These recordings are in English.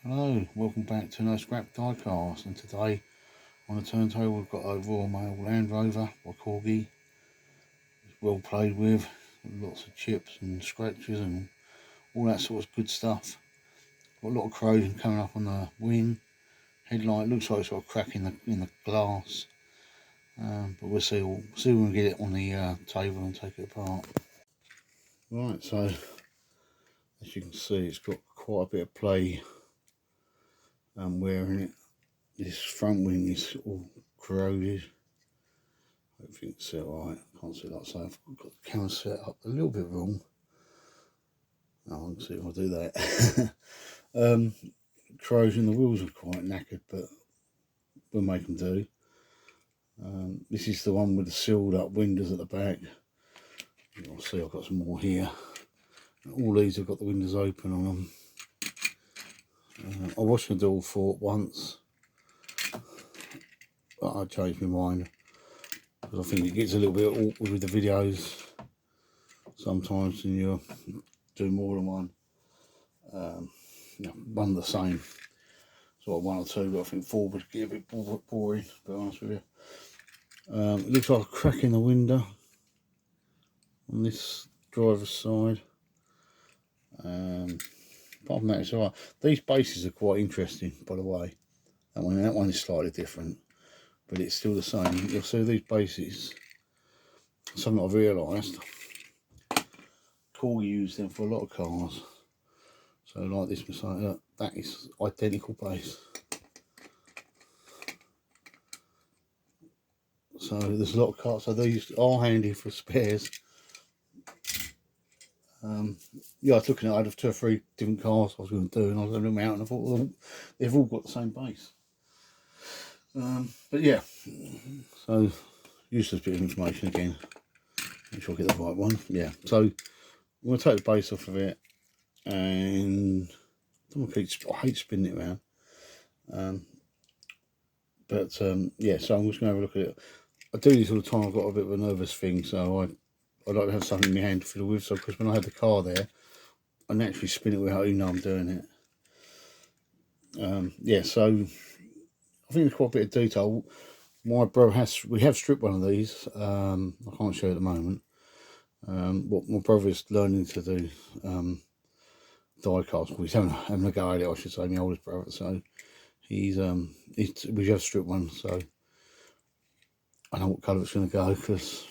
Hello, welcome back to No Scrap Diecast, and today on the turntable we've got a Royal Mail Land Rover by Corgi. It's well played with, lots of chips and scratches and all that sort of good stuff. Got a lot of corrosion coming up on the wing. Headlight looks like it's got a crack in the glass, but we'll see when we get it on the table and take it apart. Right, so as you can see, it's got quite a bit of play wearing it. This front wing is all corroded. Hopefully you can see it alright. Can't see it like so. I've got the camera set up a little bit wrong. Oh, I can see if I do that. Corrosion, the wheels are quite knackered, but we'll make them do. This is the one with the sealed up windows at the back. You'll see I've got some more here. All these have got the windows open on them. I was going to do all four at once, but I changed my mind because I think it gets a little bit awkward with the videos sometimes when you're doing more than one. One the same, sort of one or two, but I think four would get a bit boring, to be honest with you. It looks like a crack in the window on this driver's side. Apart from that, it's alright. These bases are quite interesting, by the way. That one is slightly different, but it's still the same. You'll see these bases, something I've realised, Corgi used them for a lot of cars. So like this Messiah, that is identical base. So there's a lot of cars, so these are handy for spares. Yeah, I was looking at, I had 2 or 3 different cars I was going to do, and I was having them out, and I thought, well, they've all got the same base. But yeah, so useless bit of information again. Make sure I get the right one. Yeah, so I'm going to take the base off of it, and I hate spinning it around. Yeah, so I'm just going to have a look at it. I do this all the time. I've got a bit of a nervous thing, so I like to have something in my hand to fiddle with. So, because when I had the car there, I naturally spin it without even know I'm doing it. Yeah, so I think there's quite a bit of detail. My brother we have stripped one of these. I can't show you at the moment. What my brother is learning to do die cast. Well, he's having a go at it, I should say, my oldest brother. So we have stripped one, so I know what colour it's going to go, because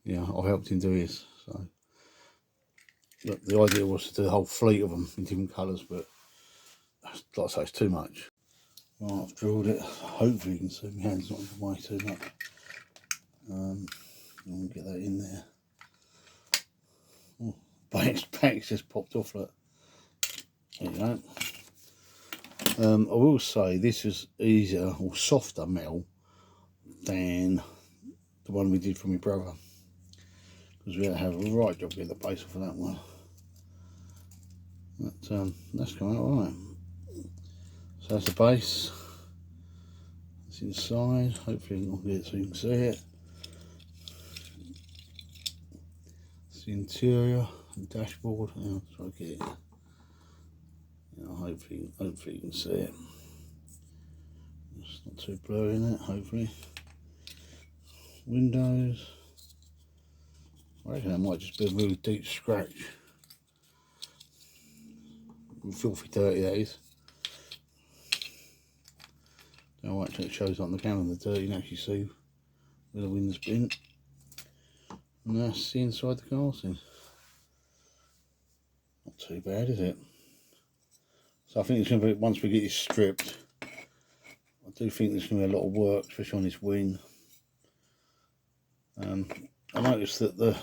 yeah, I've helped him do his. So the idea was to do the whole fleet of them in different colours, but like I say, it's too much. Right, I've drilled it. Hopefully you can see my hand's not in the way too much. I'll get that in there. Oh, back's just popped off. Look. There you go. I will say this is easier or softer metal than the one we did for my brother, because we had to have a right job getting the base off of that one. But that's going alright. So that's the base. It's inside. Hopefully I'll get it so you can see it. It's the interior, the dashboard. I'll try to get it. Hopefully you can see it. It's not too blurry in it, hopefully. Windows. I reckon that might just be a really deep scratch. Filthy dirty, that is. Don't actually it shows on the camera the dirty, you can actually see where the wind's been. And that's the inside the casting. Not too bad, is it? So I think it's going to be, once we get it stripped, I do think there's going to be a lot of work, especially on this wing. I noticed that the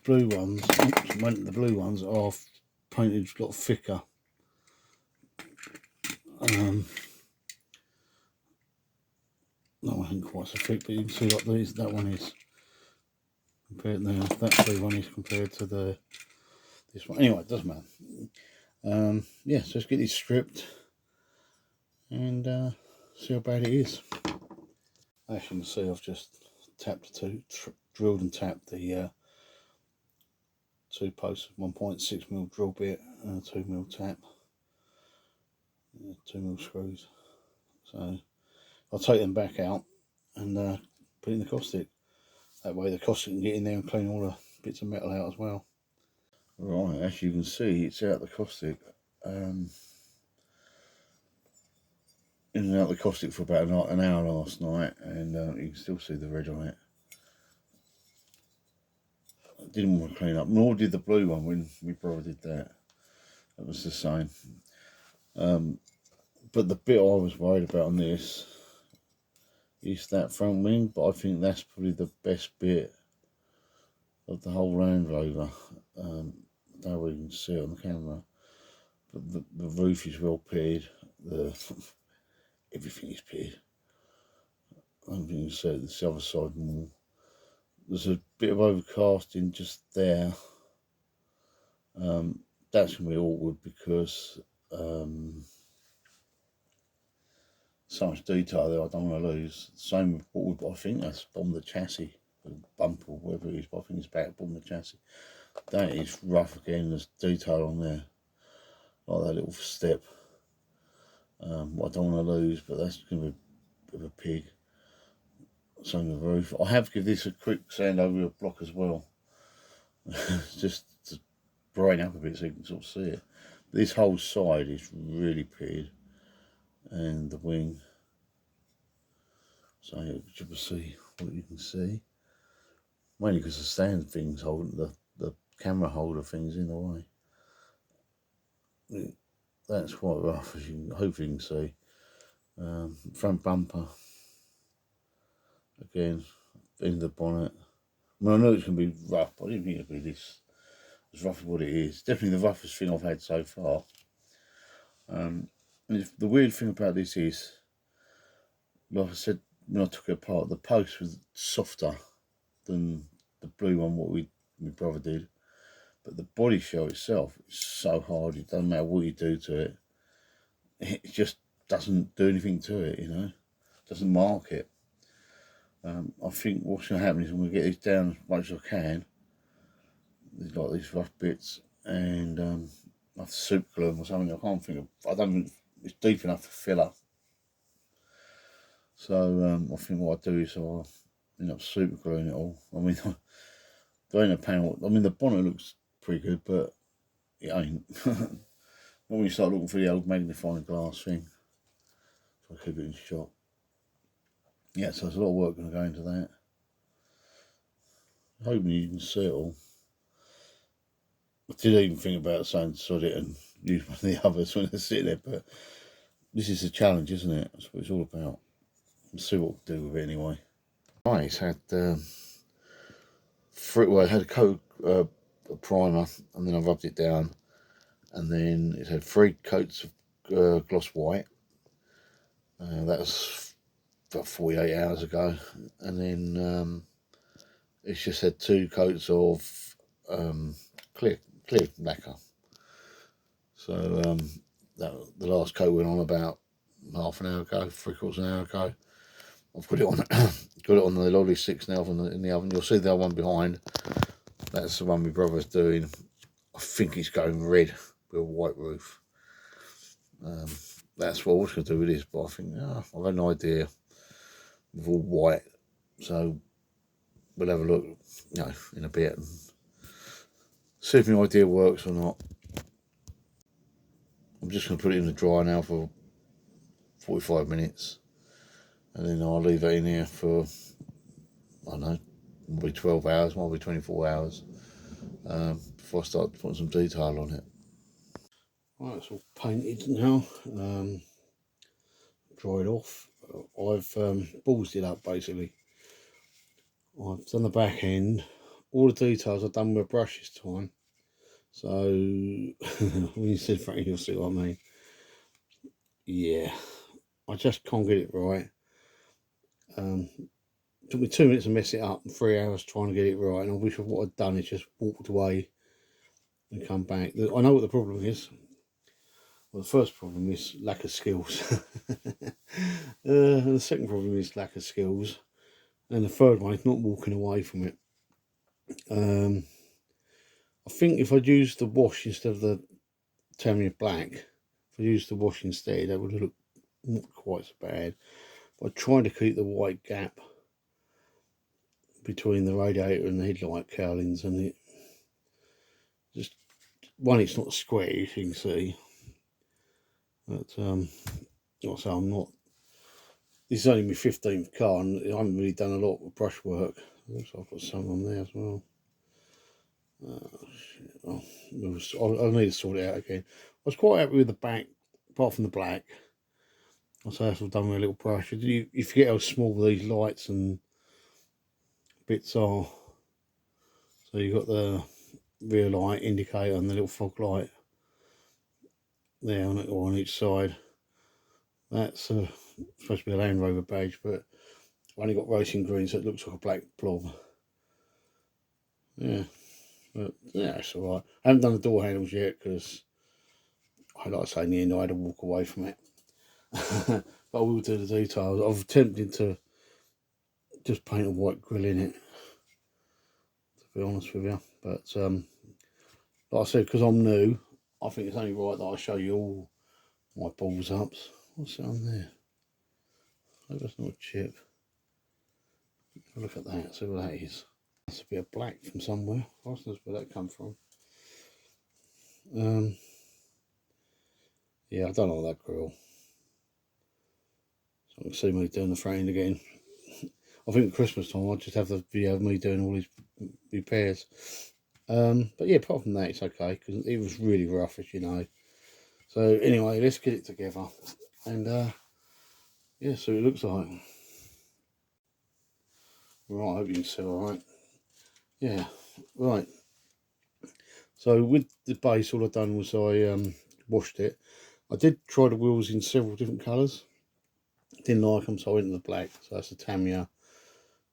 blue ones, the blue ones are painted a lot thicker. That one isn't quite so thick, but you can see like these, that one is compared to that blue one is compared to this one. Anyway, it doesn't matter. Yeah, so let's get this stripped and see how bad it is. As you can see, I've just drilled and tapped the 2 posts of 1.6mm drill bit and a 2mm tap. 2mm screws. So I'll take them back out and put in the caustic. That way the caustic can get in there and clean all the bits of metal out as well. Right, as you can see, it's out the caustic. In and out the caustic for about an hour last night, and you can still see the red on it. I didn't want to clean up, nor did the blue one when my brother did that. That was the same. But the bit I was worried about on this is that front wing, but I think that's probably the best bit of the whole Land Rover. I don't know whether you can see it on the camera, but the roof is well pitted. Everything is pitted. I don't think you can see it, this other side more. There's a bit of overcasting just there. That's going to be awkward because so much detail there I don't want to lose. Same with I think that's on the chassis, the bumper or whatever it is, but I think it's back on the chassis. That is rough again, there's detail on there. Like that little step. What I don't want to lose, but that's going to be a bit of a pig. Same on the roof. I have given this a quick sand over a block as well. Just to brighten up a bit so you can sort of see it. This whole side is really pitted. And the wing. So you should see what you can see. Mainly because the stand thing's holding, the camera holder thing's in the way. That's quite rough, as you hopefully you can see. Front bumper. Again, in the bonnet. I mean, I know it's going to be rough, but I didn't think it'd be this as rough as what it is. Definitely the roughest thing I've had so far. And the weird thing about this is, like I said when I took it apart, the post was softer than the blue one, what my brother did. But the body shell itself is so hard, it doesn't matter what you do to it. It just doesn't do anything to it, you know. It doesn't mark it. I think what's going to happen is I'm going to get this down as much as I can. There's like these rough bits, and I have to super glue them or something. I can't think of, I don't think it's deep enough for filler. So I think what I do is I'll end up super gluing it all. I mean, there ain't a panel. I mean, the bonnet looks pretty good, but it ain't. When you start looking for the old magnifying glass thing, so I keep it in shot. Yeah, so there's a lot of work going to go into that. Hoping you can see it all. I did even think about saying sod it and use one of the others when they're sitting there, but this is a challenge, isn't it? That's what it's all about. We'll see what we'll do with it anyway. Right, it's had it had a coat, a primer, and then I rubbed it down, and then it had 3 coats of gloss white. That was about 48 hours ago, and then it's just had 2 coats of clear lacquer. So the last coat went on about half an hour ago, 3/4 an hour ago. I've put it on, got it on the Lolly 6 now in the oven. You'll see the other one behind. That's the one my brother's doing. I think it's going red with a white roof. That's what I was going to do with this, but I think I've got an idea with all white. So we'll have a look, you know, in a bit and see if my idea works or not. I'm just going to put it in the dryer now for 45 minutes. And then I'll leave it in here for, I don't know, might be 12 hours, might be 24 hours, before I start putting some detail on it. Right, it's all painted now, dried off. I've ballsed it up basically. I've done the back end. All the details I've done with a brush this time. So, when you see Frank, you'll see what I mean. Yeah, I just can't get it right. Took me 2 minutes to mess it up and 3 hours trying to get it right, and I wish what I'd done is just walked away and come back. I know what the problem is. Well, the first problem is lack of skills. And the second problem is lack of skills. And the third one is not walking away from it. I think if I'd used the wash instead of the Tamiya black, if I used the wash instead, that would look not quite so bad. But I tried to keep the white gap between the radiator and the headlight cowlings, and it just, one, it's not square, as you can see, but also I'm not, this is only my 15th car and I haven't really done a lot of brush work. Looks like I've got some on there as well. Shit. Oh, I'll need to sort it out again. I was quite happy with the back, apart from the black. I'll say that's all done with a little brush. You forget how small these lights and bits are. So you've got the rear light indicator and the little fog light there on each side. That's supposed to be a Land Rover badge, but I've only got racing green, so it looks like a black blob. Yeah, but yeah, it's alright. I haven't done the door handles yet because, like I say, in the end I had to walk away from it. But I will do the details. I've attempted to just paint a white grill in it, to be honest with you. But like I said, because I'm new, I think it's only right that I show you all my balls ups. What's that on there? I hope that's not a chip. Look at that, see what that is. That's a bit of black from somewhere. I don't know where that come from. Yeah, I don't know that grill. So you can see me doing the front end again. I think at Christmas time I'll just have the video of me doing all these repairs. But yeah, apart from that, it's okay because it was really rough, as you know. So anyway, let's get it together, and yeah, so it looks like. Right, I hope you can see all right. Yeah, right. So with the base, all I've done was I washed it. I did try the wheels in several different colours. Didn't like them, so I went to the black. So that's a Tamiya,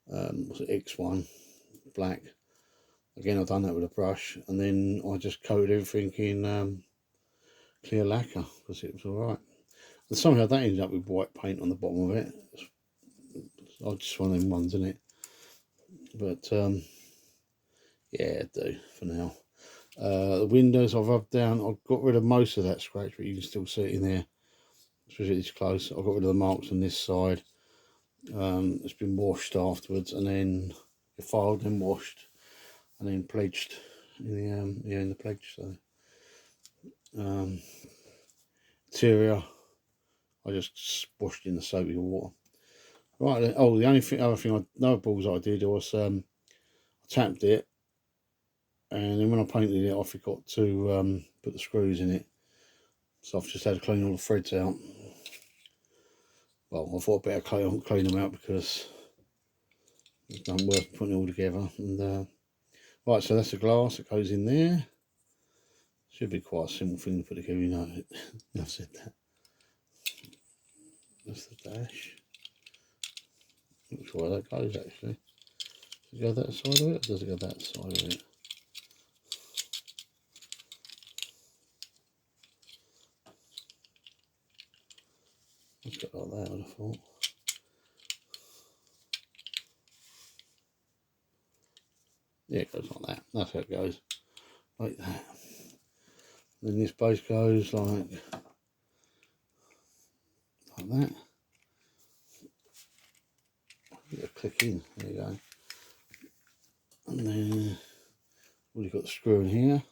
what's it, X1 black. Again, I've done that with a brush, and then I just coated everything in clear lacquer because it was all right. And somehow that ended up with white paint on the bottom of it. I just one of them ones, isn't it? But yeah, do for now. The windows I've rubbed down. I've got rid of most of that scratch, but you can still see it in there, especially this close. I've got rid of the marks on this side. It's been washed afterwards, and then filed and washed, and then pledged in the in the pledge. So interior, I just washed in the soapy water. Right. Oh, the only other thing, another balls I did was I tapped it, and then when I painted it, I forgot to put the screws in it. So I've just had to clean all the threads out. Well, I thought I'd better clean them out because it's not worth putting it all together. And right, so that's the glass that goes in there. Should be quite a simple thing to put together, you know. I've said that. That's the dash. Not sure where that goes actually. Does it go that side of it, or does it go that side of it? Let's go like that, I would have thought. Yeah, it goes like that. That's how it goes. Like that. Then this base goes like that. Get a click in. There you go. And then we've got the screw in here.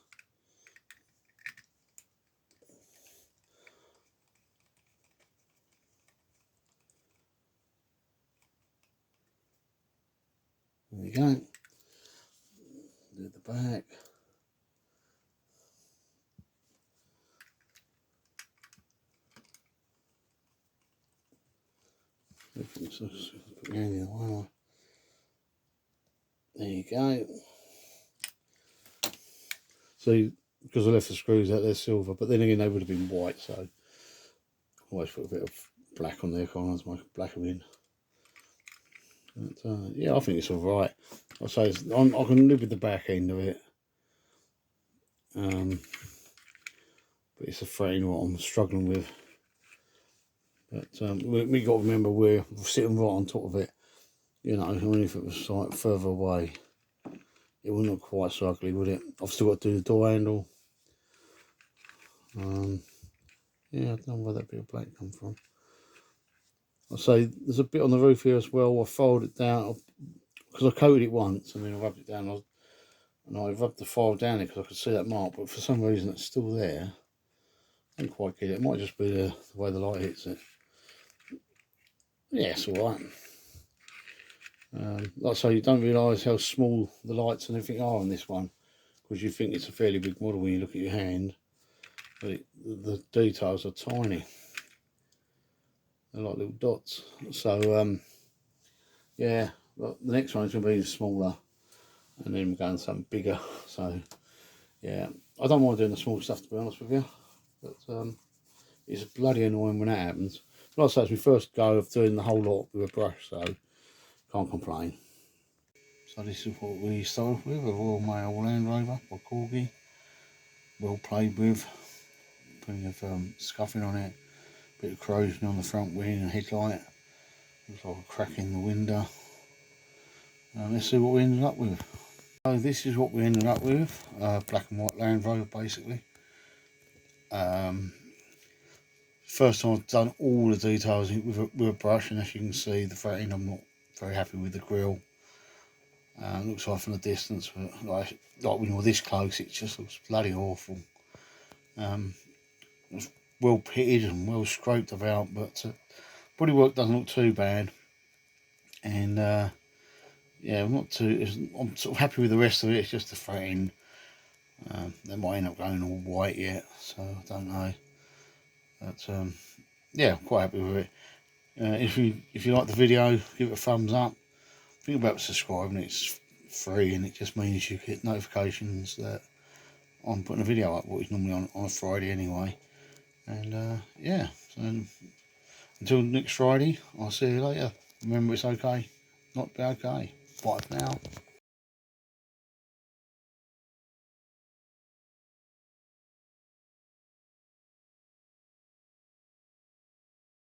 There you go. Do the back. There you go. See, because I left the screws out, they're silver, but then again they would have been white, so I always put a bit of black on there, can't I, make black them in. But yeah, I think it's alright. I say I can live with the back end of it. But it's a frame what I'm struggling with. But we got to remember we're sitting right on top of it. You know, I mean, if it was like further away, it wouldn't look quite so ugly, would it? I've still got to do the door handle. Yeah, I don't know where that bit of black come from. I say there's a bit on the roof here as well. I folded it down because I coated it once and then I rubbed it down. And I rubbed the file down it because I could see that mark, but for some reason it's still there. I don't quite get it. It might just be the way the light hits it. Yeah, it's alright. Like I say, you don't realise how small the lights and everything are on this one, because you think it's a fairly big model when you look at your hand, but the details are tiny. They're like little dots. So yeah, well, the next one is going to be smaller, and then we're going something bigger. So yeah, I don't mind doing the small stuff, to be honest with you, but it's bloody annoying when that happens. But like I say, it's my first go of doing the whole lot with a brush, so can't complain. So this is what we started with, a Royal Mail Land Rover by Corgi. Well played with, plenty of scuffing on it, bit of corrosion on the front wing and headlight, looks like a crack in the window. Let's see what we ended up with. So this is what we ended up with, black and white Land Rover basically. First time I've done all the details with a brush, and as you can see the front end, I'm not very happy with the grille. Looks like from the distance, but like when you're this close it just looks bloody awful. It's well pitted and well scraped about, but bodywork doesn't look too bad, and yeah, I'm sort of happy with the rest of it. It's just the front end. They might end up going all white yet, so I don't know, but yeah, I'm quite happy with it. If you like the video, give it a thumbs up. Think about subscribing. It's free and it just means you get notifications that I'm putting a video up, which is normally on a Friday anyway. And yeah, so until next Friday, I'll see you later. Remember, it's okay not to be okay. Bye for now.